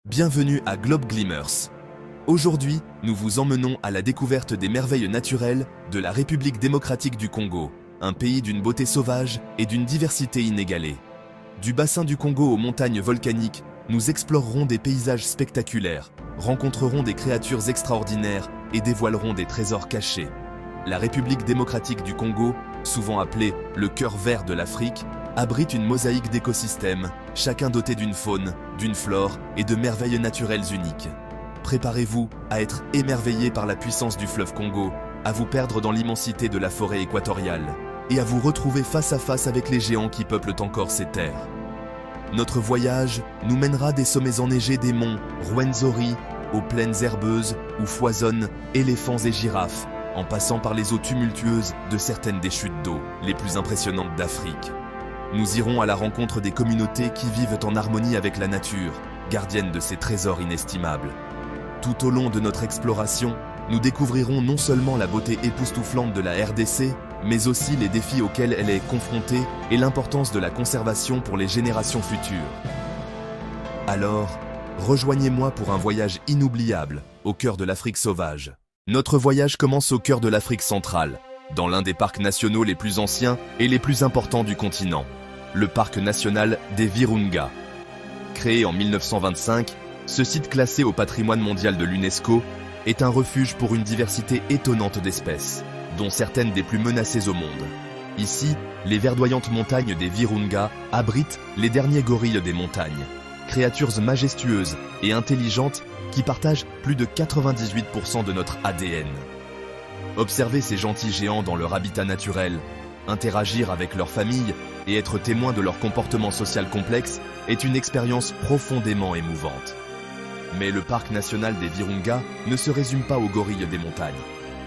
Bienvenue à Globe Glimmers. Aujourd'hui, nous vous emmenons à la découverte des merveilles naturelles de la République démocratique du Congo, un pays d'une beauté sauvage et d'une diversité inégalée. Du bassin du Congo aux montagnes volcaniques, nous explorerons des paysages spectaculaires, rencontrerons des créatures extraordinaires et dévoilerons des trésors cachés. La République démocratique du Congo, souvent appelée le cœur vert de l'Afrique, abrite une mosaïque d'écosystèmes, chacun doté d'une faune, d'une flore et de merveilles naturelles uniques. Préparez-vous à être émerveillé par la puissance du fleuve Congo, à vous perdre dans l'immensité de la forêt équatoriale et à vous retrouver face à face avec les géants qui peuplent encore ces terres. Notre voyage nous mènera des sommets enneigés des monts Rwenzori aux plaines herbeuses où foisonnent éléphants et girafes, en passant par les eaux tumultueuses de certaines des chutes d'eau les plus impressionnantes d'Afrique. Nous irons à la rencontre des communautés qui vivent en harmonie avec la nature, gardiennes de ces trésors inestimables. Tout au long de notre exploration, nous découvrirons non seulement la beauté époustouflante de la RDC, mais aussi les défis auxquels elle est confrontée et l'importance de la conservation pour les générations futures. Alors, rejoignez-moi pour un voyage inoubliable au cœur de l'Afrique sauvage. Notre voyage commence au cœur de l'Afrique centrale, dans l'un des parcs nationaux les plus anciens et les plus importants du continent, le parc national des Virunga. Créé en 1925, ce site classé au patrimoine mondial de l'UNESCO est un refuge pour une diversité étonnante d'espèces, dont certaines des plus menacées au monde. Ici, les verdoyantes montagnes des Virunga abritent les derniers gorilles des montagnes, créatures majestueuses et intelligentes qui partagent plus de 98% de notre ADN. Observer ces gentils géants dans leur habitat naturel, interagir avec leur famille et être témoin de leur comportement social complexe est une expérience profondément émouvante. Mais le parc national des Virunga ne se résume pas aux gorilles des montagnes.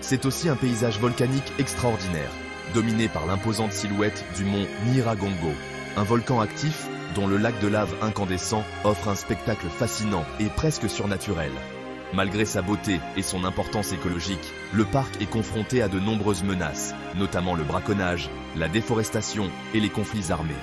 C'est aussi un paysage volcanique extraordinaire, dominé par l'imposante silhouette du mont Nyiragongo, un volcan actif dont le lac de lave incandescent offre un spectacle fascinant et presque surnaturel. Malgré sa beauté et son importance écologique, le parc est confronté à de nombreuses menaces, notamment le braconnage, la déforestation et les conflits armés.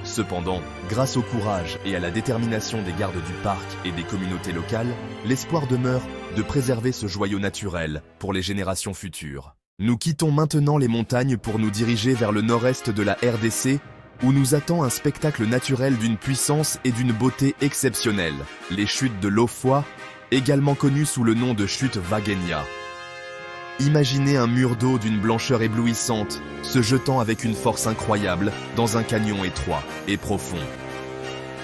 Cependant, grâce au courage et à la détermination des gardes du parc et des communautés locales, l'espoir demeure de préserver ce joyau naturel pour les générations futures. Nous quittons maintenant les montagnes pour nous diriger vers le nord-est de la RDC, où nous attend un spectacle naturel d'une puissance et d'une beauté exceptionnelles, les chutes de Lofwa, également connues sous le nom de chute Wagenia. Imaginez un mur d'eau d'une blancheur éblouissante, se jetant avec une force incroyable dans un canyon étroit et profond.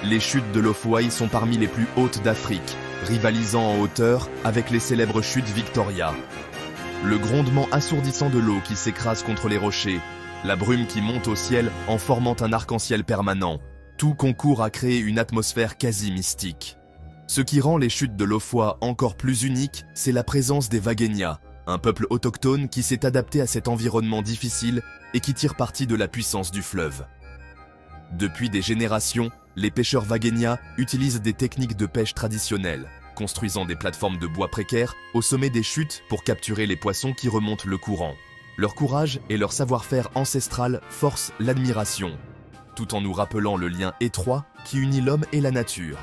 Les chutes de Lofwa sont parmi les plus hautes d'Afrique, rivalisant en hauteur avec les célèbres chutes Victoria. Le grondement assourdissant de l'eau qui s'écrase contre les rochers, la brume qui monte au ciel en formant un arc-en-ciel permanent, tout concourt à créer une atmosphère quasi mystique. Ce qui rend les chutes de Lofwa encore plus uniques, c'est la présence des Wagenia, un peuple autochtone qui s'est adapté à cet environnement difficile et qui tire parti de la puissance du fleuve. Depuis des générations, les pêcheurs Wagenia utilisent des techniques de pêche traditionnelles, construisant des plateformes de bois précaires au sommet des chutes pour capturer les poissons qui remontent le courant. Leur courage et leur savoir-faire ancestral forcent l'admiration, tout en nous rappelant le lien étroit qui unit l'homme et la nature.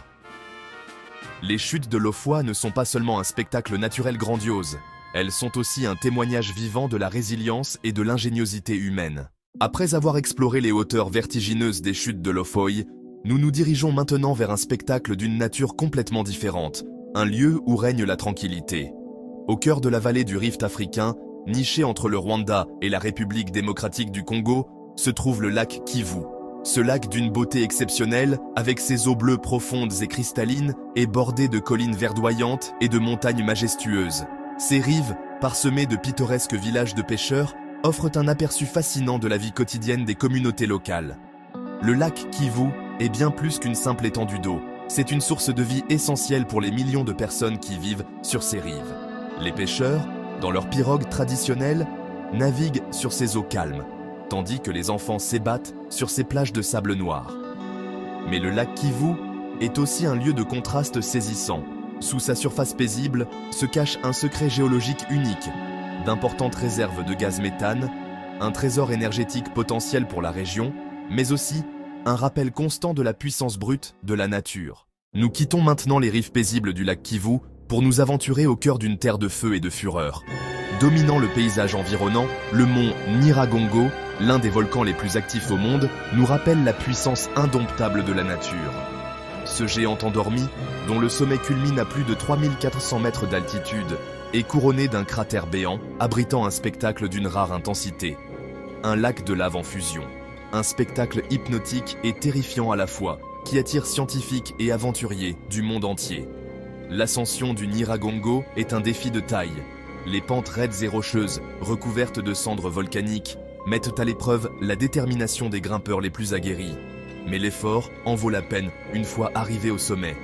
Les chutes de Lofwa ne sont pas seulement un spectacle naturel grandiose, elles sont aussi un témoignage vivant de la résilience et de l'ingéniosité humaine. Après avoir exploré les hauteurs vertigineuses des chutes de Lofwa, nous nous dirigeons maintenant vers un spectacle d'une nature complètement différente, un lieu où règne la tranquillité. Au cœur de la vallée du Rift africain, niché entre le Rwanda et la République démocratique du Congo, se trouve le lac Kivu. Ce lac d'une beauté exceptionnelle, avec ses eaux bleues profondes et cristallines, est bordé de collines verdoyantes et de montagnes majestueuses. Ses rives, parsemées de pittoresques villages de pêcheurs, offrent un aperçu fascinant de la vie quotidienne des communautés locales. Le lac Kivu est bien plus qu'une simple étendue d'eau. C'est une source de vie essentielle pour les millions de personnes qui vivent sur ses rives. Les pêcheurs, dans leurs pirogues traditionnelles, naviguent sur ces eaux calmes, tandis que les enfants s'ébattent sur ces plages de sable noir. Mais le lac Kivu est aussi un lieu de contraste saisissant. Sous sa surface paisible se cache un secret géologique unique, d'importantes réserves de gaz méthane, un trésor énergétique potentiel pour la région, mais aussi un rappel constant de la puissance brute de la nature. Nous quittons maintenant les rives paisibles du lac Kivu pour nous aventurer au cœur d'une terre de feu et de fureur. Dominant le paysage environnant, le mont Nyiragongo, l'un des volcans les plus actifs au monde, nous rappelle la puissance indomptable de la nature. Ce géant endormi, dont le sommet culmine à plus de 3400 mètres d'altitude, est couronné d'un cratère béant abritant un spectacle d'une rare intensité. Un lac de lave en fusion. Un spectacle hypnotique et terrifiant à la fois, qui attire scientifiques et aventuriers du monde entier. L'ascension du Nyiragongo est un défi de taille. Les pentes raides et rocheuses, recouvertes de cendres volcaniques, mettent à l'épreuve la détermination des grimpeurs les plus aguerris. Mais l'effort en vaut la peine une fois arrivé au sommet.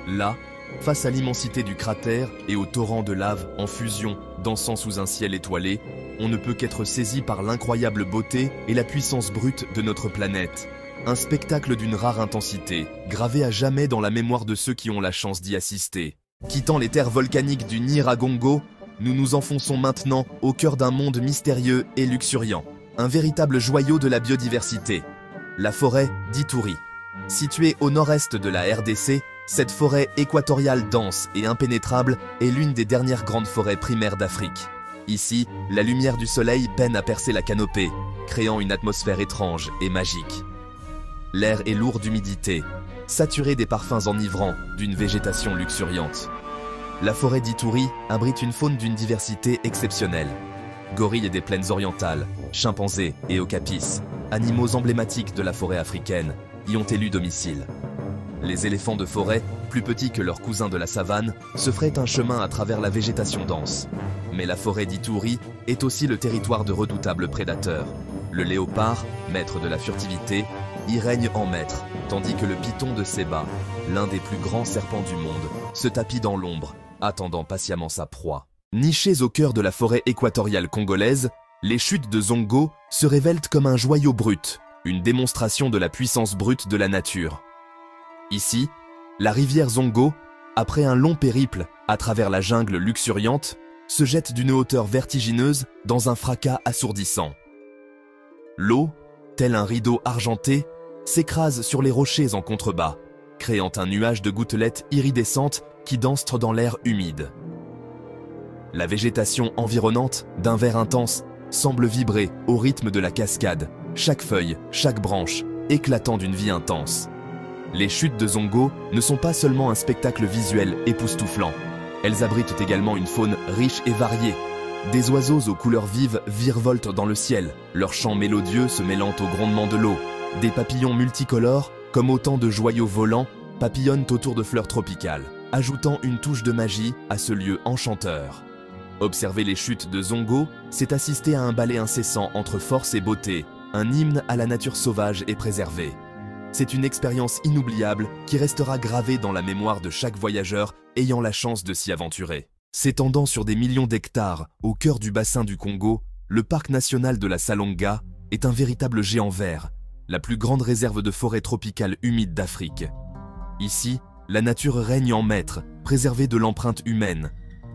Là, face à l'immensité du cratère et au torrent de lave en fusion dansant sous un ciel étoilé, on ne peut qu'être saisi par l'incroyable beauté et la puissance brute de notre planète. Un spectacle d'une rare intensité, gravé à jamais dans la mémoire de ceux qui ont la chance d'y assister. Quittant les terres volcaniques du Nyiragongo, nous nous enfonçons maintenant au cœur d'un monde mystérieux et luxuriant. Un véritable joyau de la biodiversité. La forêt d'Ituri. Située au nord-est de la RDC, cette forêt équatoriale dense et impénétrable est l'une des dernières grandes forêts primaires d'Afrique. Ici, la lumière du soleil peine à percer la canopée, créant une atmosphère étrange et magique. L'air est lourd d'humidité, saturé des parfums enivrants d'une végétation luxuriante. La forêt d'Ituri abrite une faune d'une diversité exceptionnelle. Gorilles des plaines orientales, chimpanzés et okapis, animaux emblématiques de la forêt africaine, y ont élu domicile. Les éléphants de forêt, plus petits que leurs cousins de la savane, se fraient un chemin à travers la végétation dense. Mais la forêt d'Ituri est aussi le territoire de redoutables prédateurs. Le léopard, maître de la furtivité, y règne en maître, tandis que le python de Séba, l'un des plus grands serpents du monde, se tapit dans l'ombre, attendant patiemment sa proie. Nichés au cœur de la forêt équatoriale congolaise, les chutes de Zongo se révèlent comme un joyau brut, une démonstration de la puissance brute de la nature. Ici, la rivière Zongo, après un long périple à travers la jungle luxuriante, se jette d'une hauteur vertigineuse dans un fracas assourdissant. L'eau, tel un rideau argenté, s'écrase sur les rochers en contrebas, créant un nuage de gouttelettes iridescentes qui dansent dans l'air humide. La végétation environnante, d'un vert intense, semble vibrer au rythme de la cascade, chaque feuille, chaque branche, éclatant d'une vie intense. Les chutes de Zongo ne sont pas seulement un spectacle visuel époustouflant, elles abritent également une faune riche et variée. Des oiseaux aux couleurs vives virevoltent dans le ciel, leurs chants mélodieux se mêlant au grondement de l'eau. Des papillons multicolores, comme autant de joyaux volants, papillonnent autour de fleurs tropicales, ajoutant une touche de magie à ce lieu enchanteur. Observer les chutes de Zongo, c'est assister à un ballet incessant entre force et beauté, un hymne à la nature sauvage et préservée. C'est une expérience inoubliable qui restera gravée dans la mémoire de chaque voyageur ayant la chance de s'y aventurer. S'étendant sur des millions d'hectares au cœur du bassin du Congo, le parc national de la Salonga est un véritable géant vert, la plus grande réserve de forêt tropicale humide d'Afrique. Ici, la nature règne en maître, préservée de l'empreinte humaine.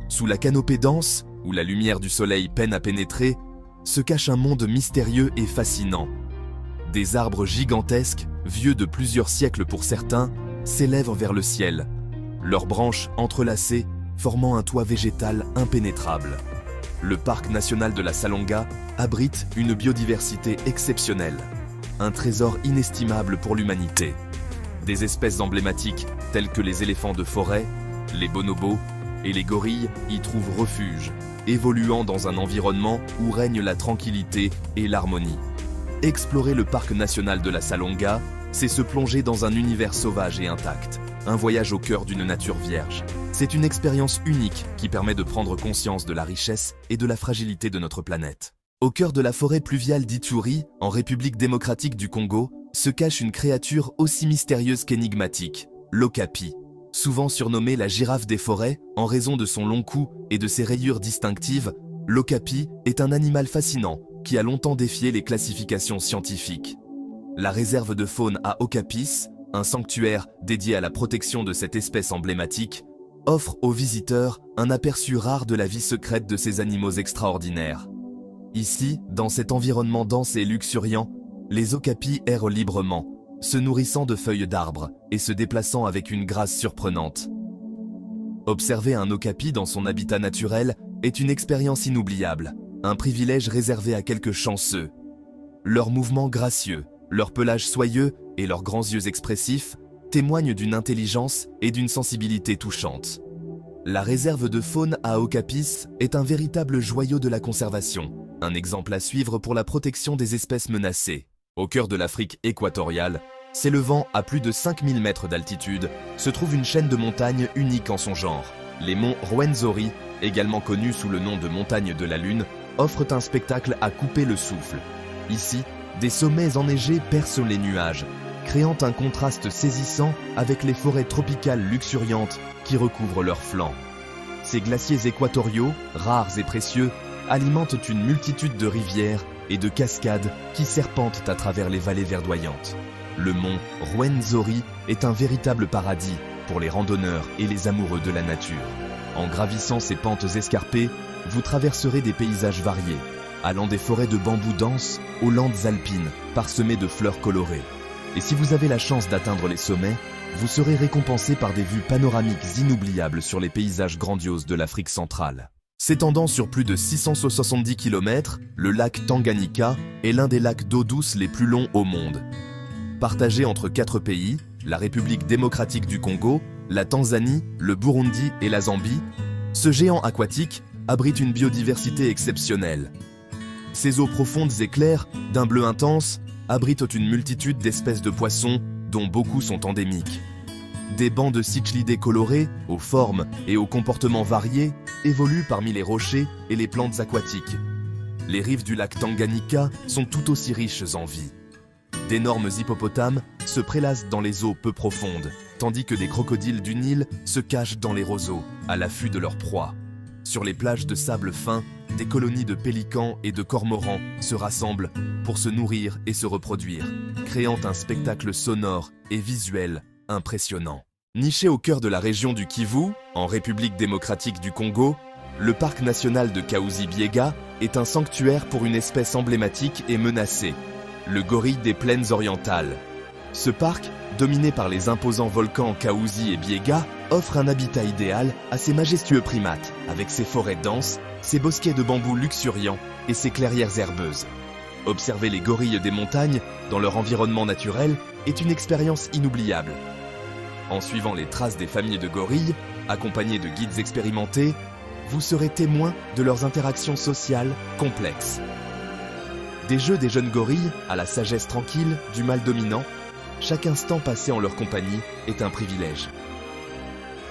Sous la canopée dense, où la lumière du soleil peine à pénétrer, se cache un monde mystérieux et fascinant. Des arbres gigantesques, vieux de plusieurs siècles pour certains, s'élèvent vers le ciel, leurs branches entrelacées formant un toit végétal impénétrable. Le parc national de la Salonga abrite une biodiversité exceptionnelle, un trésor inestimable pour l'humanité. Des espèces emblématiques telles que les éléphants de forêt, les bonobos et les gorilles y trouvent refuge, évoluant dans un environnement où règne la tranquillité et l'harmonie. Explorer le parc national de la Salonga, c'est se plonger dans un univers sauvage et intact, un voyage au cœur d'une nature vierge. C'est une expérience unique qui permet de prendre conscience de la richesse et de la fragilité de notre planète. Au cœur de la forêt pluviale d'Ituri, en République démocratique du Congo, se cache une créature aussi mystérieuse qu'énigmatique, l'okapi. Souvent surnommée la girafe des forêts, en raison de son long cou et de ses rayures distinctives, l'okapi est un animal fascinant qui a longtemps défié les classifications scientifiques. La réserve de faune à Okapis, un sanctuaire dédié à la protection de cette espèce emblématique, offre aux visiteurs un aperçu rare de la vie secrète de ces animaux extraordinaires. Ici, dans cet environnement dense et luxuriant, les okapis errent librement, se nourrissant de feuilles d'arbres et se déplaçant avec une grâce surprenante. Observer un okapi dans son habitat naturel est une expérience inoubliable, un privilège réservé à quelques chanceux. Leurs mouvements gracieux, leur pelage soyeux et leurs grands yeux expressifs témoignent d'une intelligence et d'une sensibilité touchante. La réserve de faune à Okapis est un véritable joyau de la conservation, un exemple à suivre pour la protection des espèces menacées. Au cœur de l'Afrique équatoriale, s'élevant à plus de 5000 mètres d'altitude, se trouve une chaîne de montagnes unique en son genre. Les monts Rwenzori, également connus sous le nom de montagnes de la Lune, offrent un spectacle à couper le souffle. Ici, des sommets enneigés percent les nuages, créant un contraste saisissant avec les forêts tropicales luxuriantes qui recouvrent leurs flancs. Ces glaciers équatoriaux, rares et précieux, alimentent une multitude de rivières et de cascades qui serpentent à travers les vallées verdoyantes. Le mont Rwenzori est un véritable paradis pour les randonneurs et les amoureux de la nature. En gravissant ces pentes escarpées, vous traverserez des paysages variés, allant des forêts de bambous denses aux landes alpines parsemées de fleurs colorées. Et si vous avez la chance d'atteindre les sommets, vous serez récompensé par des vues panoramiques inoubliables sur les paysages grandioses de l'Afrique centrale. S'étendant sur plus de 670 km, le lac Tanganyika est l'un des lacs d'eau douce les plus longs au monde. Partagé entre 4 pays, la République démocratique du Congo, la Tanzanie, le Burundi et la Zambie, ce géant aquatique abrite une biodiversité exceptionnelle. Ses eaux profondes et claires, d'un bleu intense, abritent une multitude d'espèces de poissons dont beaucoup sont endémiques. Des bancs de cichlidés colorés, aux formes et aux comportements variés, évoluent parmi les rochers et les plantes aquatiques. Les rives du lac Tanganyika sont tout aussi riches en vie. D'énormes hippopotames se prélassent dans les eaux peu profondes, tandis que des crocodiles du Nil se cachent dans les roseaux, à l'affût de leur proie. Sur les plages de sable fin, des colonies de pélicans et de cormorans se rassemblent pour se nourrir et se reproduire, créant un spectacle sonore et visuel impressionnant. Niché au cœur de la région du Kivu, en République démocratique du Congo, le parc national de Kahuzi-Biega est un sanctuaire pour une espèce emblématique et menacée, le gorille des plaines orientales. Ce parc, dominé par les imposants volcans Kahuzi et Biega, offre un habitat idéal à ces majestueux primates, avec ses forêts denses, ses bosquets de bambous luxuriants et ses clairières herbeuses. Observer les gorilles des montagnes dans leur environnement naturel est une expérience inoubliable. En suivant les traces des familles de gorilles, accompagnés de guides expérimentés, vous serez témoin de leurs interactions sociales complexes. Des jeux des jeunes gorilles à la sagesse tranquille du mâle dominant, chaque instant passé en leur compagnie est un privilège.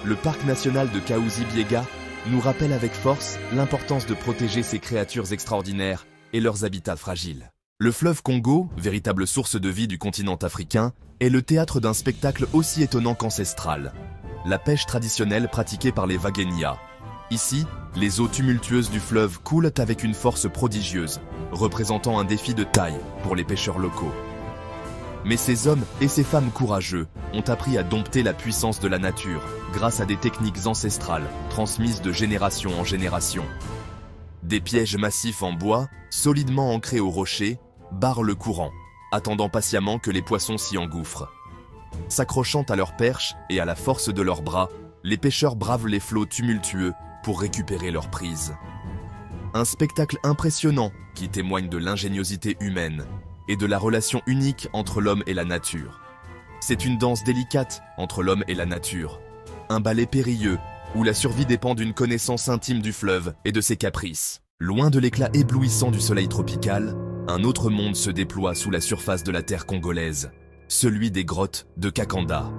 Le parc national de Kahuzi-Biega nous rappelle avec force l'importance de protéger ces créatures extraordinaires et leurs habitats fragiles. Le fleuve Congo, véritable source de vie du continent africain, est le théâtre d'un spectacle aussi étonnant qu'ancestral. La pêche traditionnelle pratiquée par les Wagenia. Ici, les eaux tumultueuses du fleuve coulent avec une force prodigieuse, représentant un défi de taille pour les pêcheurs locaux. Mais ces hommes et ces femmes courageux ont appris à dompter la puissance de la nature grâce à des techniques ancestrales transmises de génération en génération. Des pièges massifs en bois, solidement ancrés au rocher, barrent le courant, attendant patiemment que les poissons s'y engouffrent. S'accrochant à leurs perches et à la force de leurs bras, les pêcheurs bravent les flots tumultueux pour récupérer leur prise. Un spectacle impressionnant qui témoigne de l'ingéniosité humaine et de la relation unique entre l'homme et la nature. C'est une danse délicate entre l'homme et la nature, un ballet périlleux où la survie dépend d'une connaissance intime du fleuve et de ses caprices. Loin de l'éclat éblouissant du soleil tropical, un autre monde se déploie sous la surface de la terre congolaise, celui des grottes de Kakanda.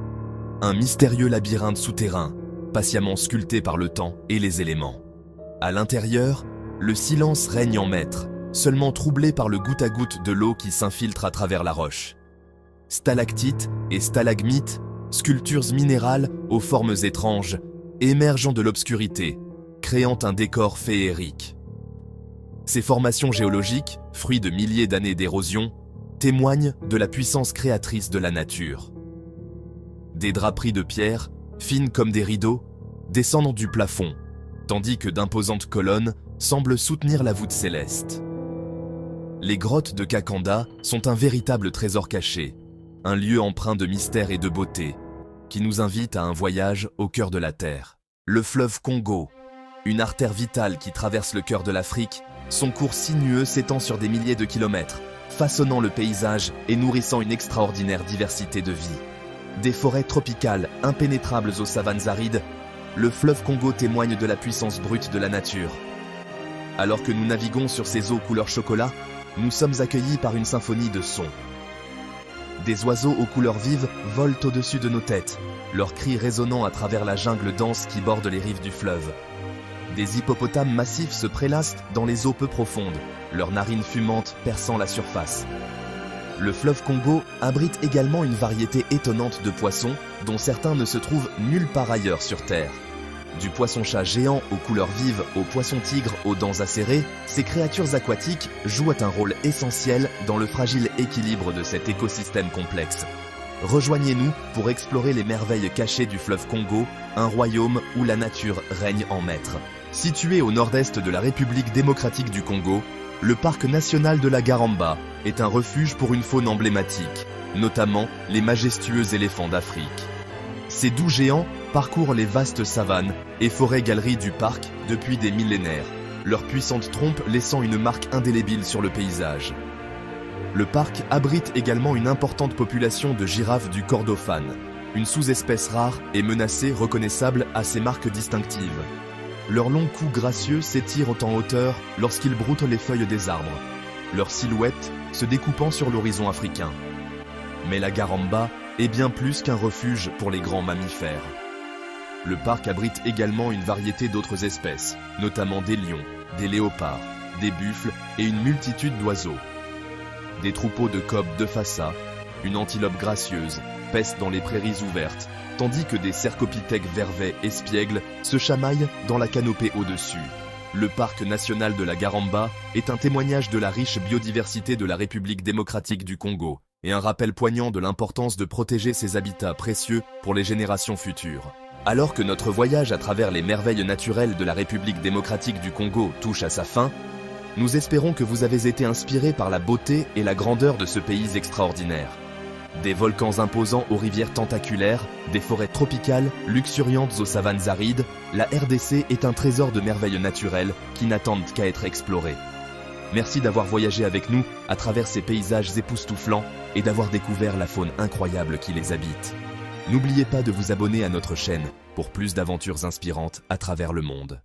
Un mystérieux labyrinthe souterrain, patiemment sculpté par le temps et les éléments. À l'intérieur, le silence règne en maître, seulement troublé par le goutte à goutte de l'eau qui s'infiltre à travers la roche. Stalactites et stalagmites, sculptures minérales aux formes étranges, émergeant de l'obscurité, créant un décor féerique. Ces formations géologiques, fruits de milliers d'années d'érosion, témoignent de la puissance créatrice de la nature. Des draperies de pierre, fines comme des rideaux, descendent du plafond, tandis que d'imposantes colonnes semblent soutenir la voûte céleste. Les grottes de Kakanda sont un véritable trésor caché, un lieu empreint de mystère et de beauté, qui nous invite à un voyage au cœur de la Terre. Le fleuve Congo, une artère vitale qui traverse le cœur de l'Afrique, son cours sinueux s'étend sur des milliers de kilomètres, façonnant le paysage et nourrissant une extraordinaire diversité de vie. Des forêts tropicales impénétrables aux savanes arides, le fleuve Congo témoigne de la puissance brute de la nature. Alors que nous naviguons sur ces eaux couleur chocolat, nous sommes accueillis par une symphonie de sons. Des oiseaux aux couleurs vives volent au-dessus de nos têtes, leurs cris résonnant à travers la jungle dense qui borde les rives du fleuve. Des hippopotames massifs se prélassent dans les eaux peu profondes, leurs narines fumantes perçant la surface. Le fleuve Congo abrite également une variété étonnante de poissons, dont certains ne se trouvent nulle part ailleurs sur Terre. Du poisson-chat géant aux couleurs vives au poisson-tigre aux dents acérées, ces créatures aquatiques jouent un rôle essentiel dans le fragile équilibre de cet écosystème complexe. Rejoignez-nous pour explorer les merveilles cachées du fleuve Congo, un royaume où la nature règne en maître. Situé au nord-est de la République démocratique du Congo, le parc national de la Garamba est un refuge pour une faune emblématique, notamment les majestueux éléphants d'Afrique. Ces doux géants parcourent les vastes savanes et forêts-galeries du parc depuis des millénaires, leurs puissantes trompes laissant une marque indélébile sur le paysage. Le parc abrite également une importante population de girafes du Kordofan, une sous-espèce rare et menacée reconnaissable à ses marques distinctives. Leurs longs coups gracieux s'étirent en hauteur lorsqu'ils broutent les feuilles des arbres, leur silhouette se découpant sur l'horizon africain. Mais la Garamba est bien plus qu'un refuge pour les grands mammifères. Le parc abrite également une variété d'autres espèces, notamment des lions, des léopards, des buffles et une multitude d'oiseaux. Des troupeaux de kobs de Fassa, une antilope gracieuse, pèsent dans les prairies ouvertes, tandis que des cercopithèques vervets espiègles se chamaillent dans la canopée au-dessus. Le parc national de la Garamba est un témoignage de la riche biodiversité de la République démocratique du Congo et un rappel poignant de l'importance de protéger ces habitats précieux pour les générations futures. Alors que notre voyage à travers les merveilles naturelles de la République démocratique du Congo touche à sa fin, nous espérons que vous avez été inspirés par la beauté et la grandeur de ce pays extraordinaire. Des volcans imposants aux rivières tentaculaires, des forêts tropicales luxuriantes aux savanes arides, la RDC est un trésor de merveilles naturelles qui n'attendent qu'à être explorées. Merci d'avoir voyagé avec nous à travers ces paysages époustouflants et d'avoir découvert la faune incroyable qui les habite. N'oubliez pas de vous abonner à notre chaîne pour plus d'aventures inspirantes à travers le monde.